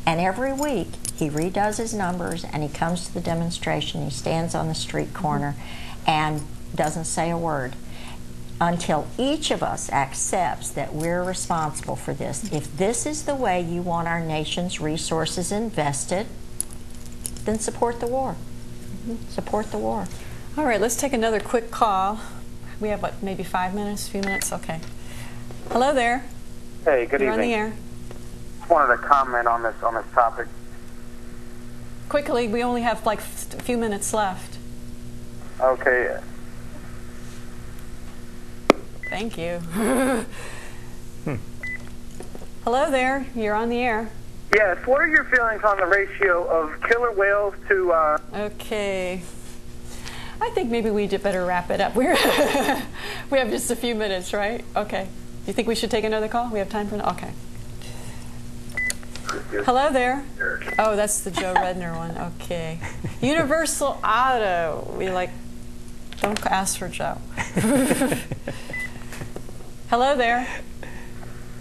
And every week, he redoes his numbers and he comes to the demonstration. He stands on the street corner and doesn't say a word until each of us accepts that we're responsible for this. If this is the way you want our nation's resources invested, then support the war. Support the war. All right, let's take another quick call. We have, what, maybe 5 minutes, a few minutes? Okay. Hello there. Hey, good You're evening. You're on the air. Just wanted to comment on this topic. Quickly, we only have like a few minutes left. Okay. Thank you. Hello there. You're on the air. Yes. What are your feelings on the ratio of killer whales to? Okay. I think maybe we better wrap it up. We have just a few minutes, right? Okay. Do you think we should take another call? We have time for okay. Hello there. Oh, that's the Joe Redner one. Okay. Universal Auto. We don't ask for Joe. Hello there.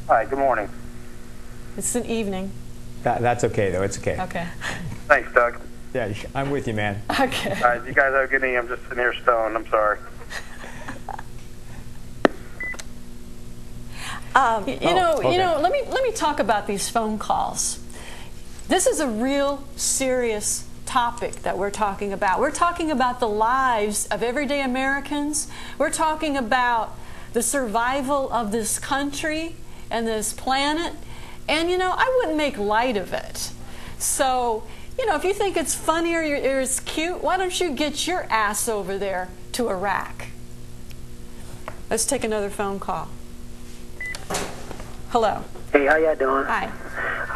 Hi, good morning. It's an evening. That's okay, though. It's okay. Okay. Thanks, Doug. Yeah, I'm with you, man. Okay. All right, you guys have a good evening. I'm just sitting here stoned. I'm sorry. You know. Let me talk about these phone calls. This is a real serious topic that we're talking about. We're talking about the lives of everyday Americans. We're talking about the survival of this country and this planet. And I wouldn't make light of it. So, if you think it's funny or it's cute, why don't you get your ass over there to Iraq? Let's take another phone call. Hello. Hey, how y'all doing? Hi.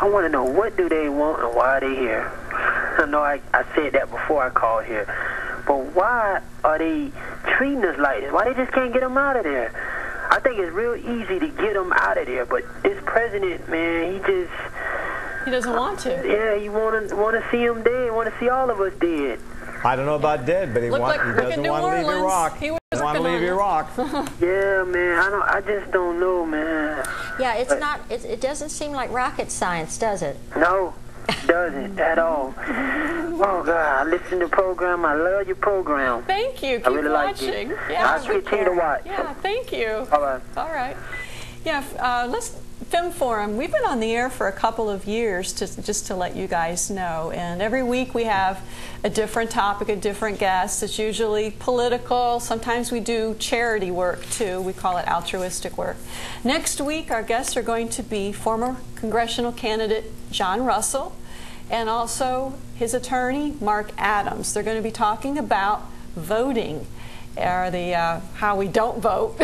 I want to know, what do they want and why are they here? I know I said that before I called here, but why are they treating us like this? Why they just can't get them out of there? I think it's real easy to get them out of there, but this president, man, he doesn't want to. Yeah, he want to see them dead, want to see all of us dead. I don't know about dead, but he doesn't want to leave Iraq. He doesn't want to leave Iraq. Yeah, man, I just don't know, man. Yeah, it doesn't seem like rocket science, does it? No, it doesn't at all. Oh, God, I listen to the program. I love your program. Thank you. Keep I really watching. Like it. Yeah, I'll continue to watch. Yeah, thank you. Bye-bye. All right. Yeah, Femme Forum, we've been on the air for a couple of years just to let you guys know. And every week we have a different topic, a different guest. It's usually political. Sometimes we do charity work, too. We call it altruistic work. Next week, our guests are going to be former congressional candidate John Russell and also his attorney, Mark Adams. They're going to be talking about voting, or how we don't vote,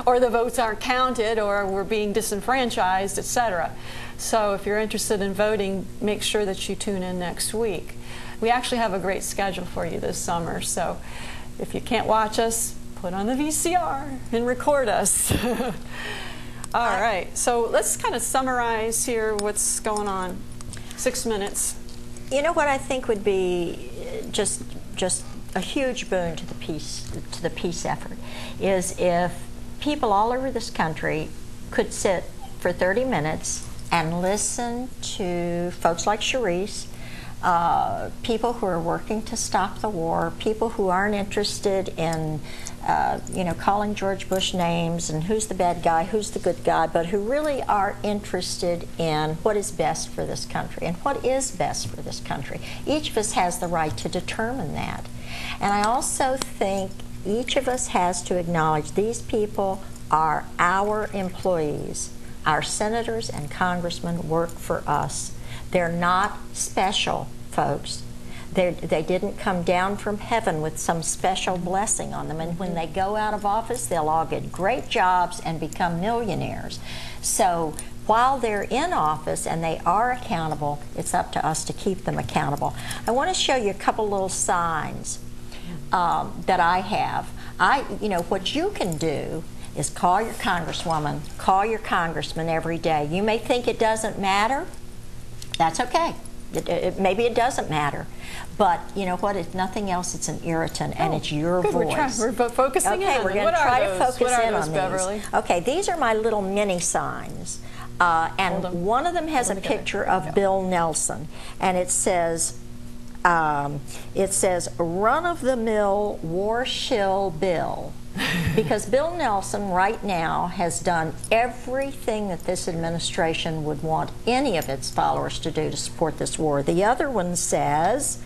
or the votes aren't counted, or we're being disenfranchised, etc. So if you're interested in voting, make sure that you tune in next week. We actually have a great schedule for you this summer, so if you can't watch us, put on the VCR and record us. All right, so let's kind of summarize here what's going on. 6 minutes. You know what I think would be just a huge boon to the peace effort is if people all over this country could sit for 30 minutes and listen to folks like Chyrisse, people who are working to stop the war, people who aren't interested in calling George Bush names and who's the bad guy, who's the good guy, but who really are interested in what is best for this country and what is best for this country. Each of us has the right to determine that. And I also think each of us has to acknowledge these people are our employees. Our senators and congressmen work for us. They're not special, folks. They didn't come down from heaven with some special blessing on them. And when they go out of office, they'll all get great jobs and become millionaires. So while they're in office and they are accountable, it's up to us to keep them accountable. I want to show you a couple little signs that I have. You know, what you can do is call your congresswoman, call your congressman every day. You may think it doesn't matter. That's okay. Maybe it doesn't matter. But you know what? If nothing else, it's an irritant, and it's your voice. We're focusing in on we're going to try to focus in on these. Okay, these are my little mini signs. And one of them has a picture of Bill Nelson, and it says, run-of-the-mill war shill bill. Because Bill Nelson right now has done everything that this administration would want any of its followers to do to support this war. The other one says,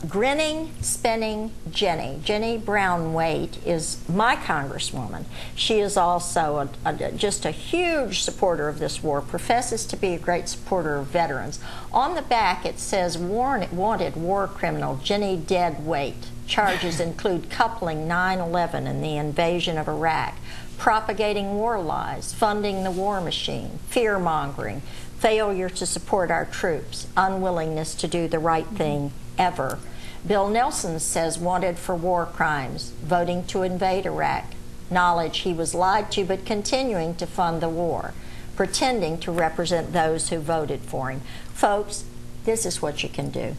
grinning, spinning Jenny. Jenny Brown-Waite is my congresswoman. She is also just a huge supporter of this war, professes to be a great supporter of veterans. On the back it says, wanted war criminal Jenny Dead Waite. Charges include coupling 9/11 and the invasion of Iraq, propagating war lies, funding the war machine, fear-mongering, failure to support our troops, unwillingness to do the right thing ever. Bill Nelson says wanted for war crimes, voting to invade Iraq, knowledge he was lied to but continuing to fund the war, pretending to represent those who voted for him. Folks, this is what you can do.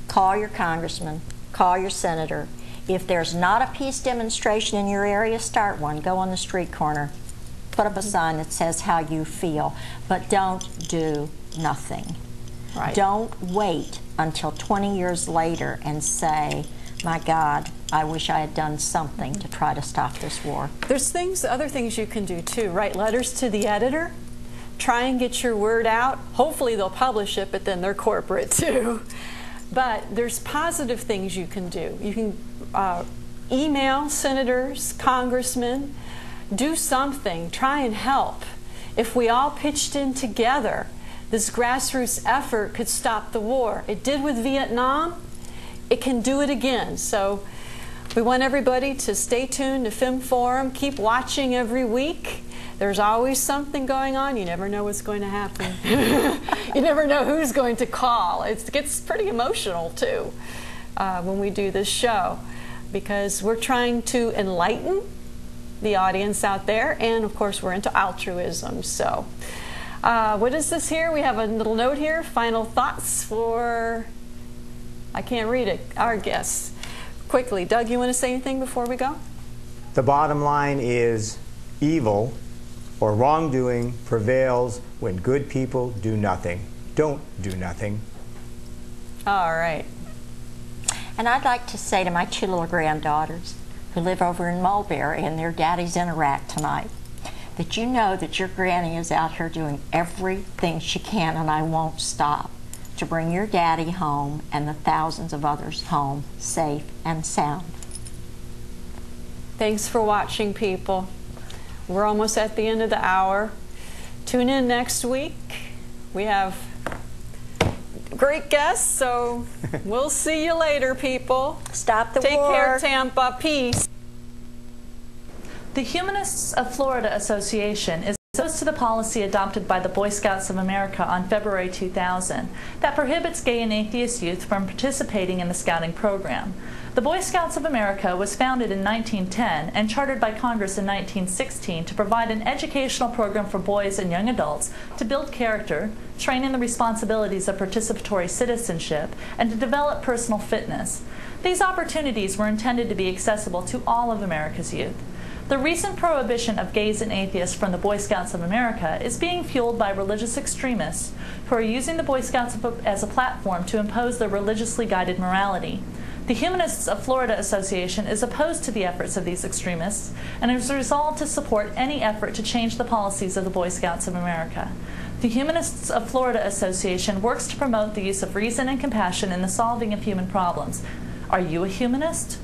Call your congressman. Call your senator. If there's not a peace demonstration in your area, start one. Go on the street corner. Put up a sign that says how you feel. But don't do nothing. Right. Don't wait until 20 years later and say, my God, I wish I had done something to try to stop this war. There's other things you can do too. Write letters to the editor. Try and get your word out. Hopefully they'll publish it, but then they're corporate too. But there's positive things you can do. You can email senators, congressmen, do something, try and help. If we all pitched in together, this grassroots effort could stop the war. It did with Vietnam, it can do it again. So we want everybody to stay tuned to Femme Forum, keep watching every week. There's always something going on. You never know what's going to happen. You never know who's going to call. It gets pretty emotional, too, when we do this show, because we're trying to enlighten the audience out there, and, of course, we're into altruism. So what is this here? We have a little note here. Final thoughts for, I can't read it, our guests. Quickly, Doug, you want to say anything before we go? The bottom line is evil or wrongdoing prevails when good people do nothing. Don't do nothing. All right. And I'd like to say to my two little granddaughters who live over in Mulberry and their daddy's in Iraq tonight, that you know that your granny is out here doing everything she can, and I won't stop, to bring your daddy home and the thousands of others home safe and sound. Thanks for watching, people. We're almost at the end of the hour. Tune in next week. We have great guests, so we'll see you later, people. Stop the war. Take care, Tampa. Peace. The Humanists of Florida Association is opposed to the policy adopted by the Boy Scouts of America on February 2000 that prohibits gay and atheist youth from participating in the scouting program. The Boy Scouts of America was founded in 1910 and chartered by Congress in 1916 to provide an educational program for boys and young adults to build character, train in the responsibilities of participatory citizenship, and to develop personal fitness. These opportunities were intended to be accessible to all of America's youth. The recent prohibition of gays and atheists from the Boy Scouts of America is being fueled by religious extremists who are using the Boy Scouts as a platform to impose their religiously guided morality. The Humanists of Florida Association is opposed to the efforts of these extremists and is resolved to support any effort to change the policies of the Boy Scouts of America. The Humanists of Florida Association works to promote the use of reason and compassion in the solving of human problems. Are you a humanist?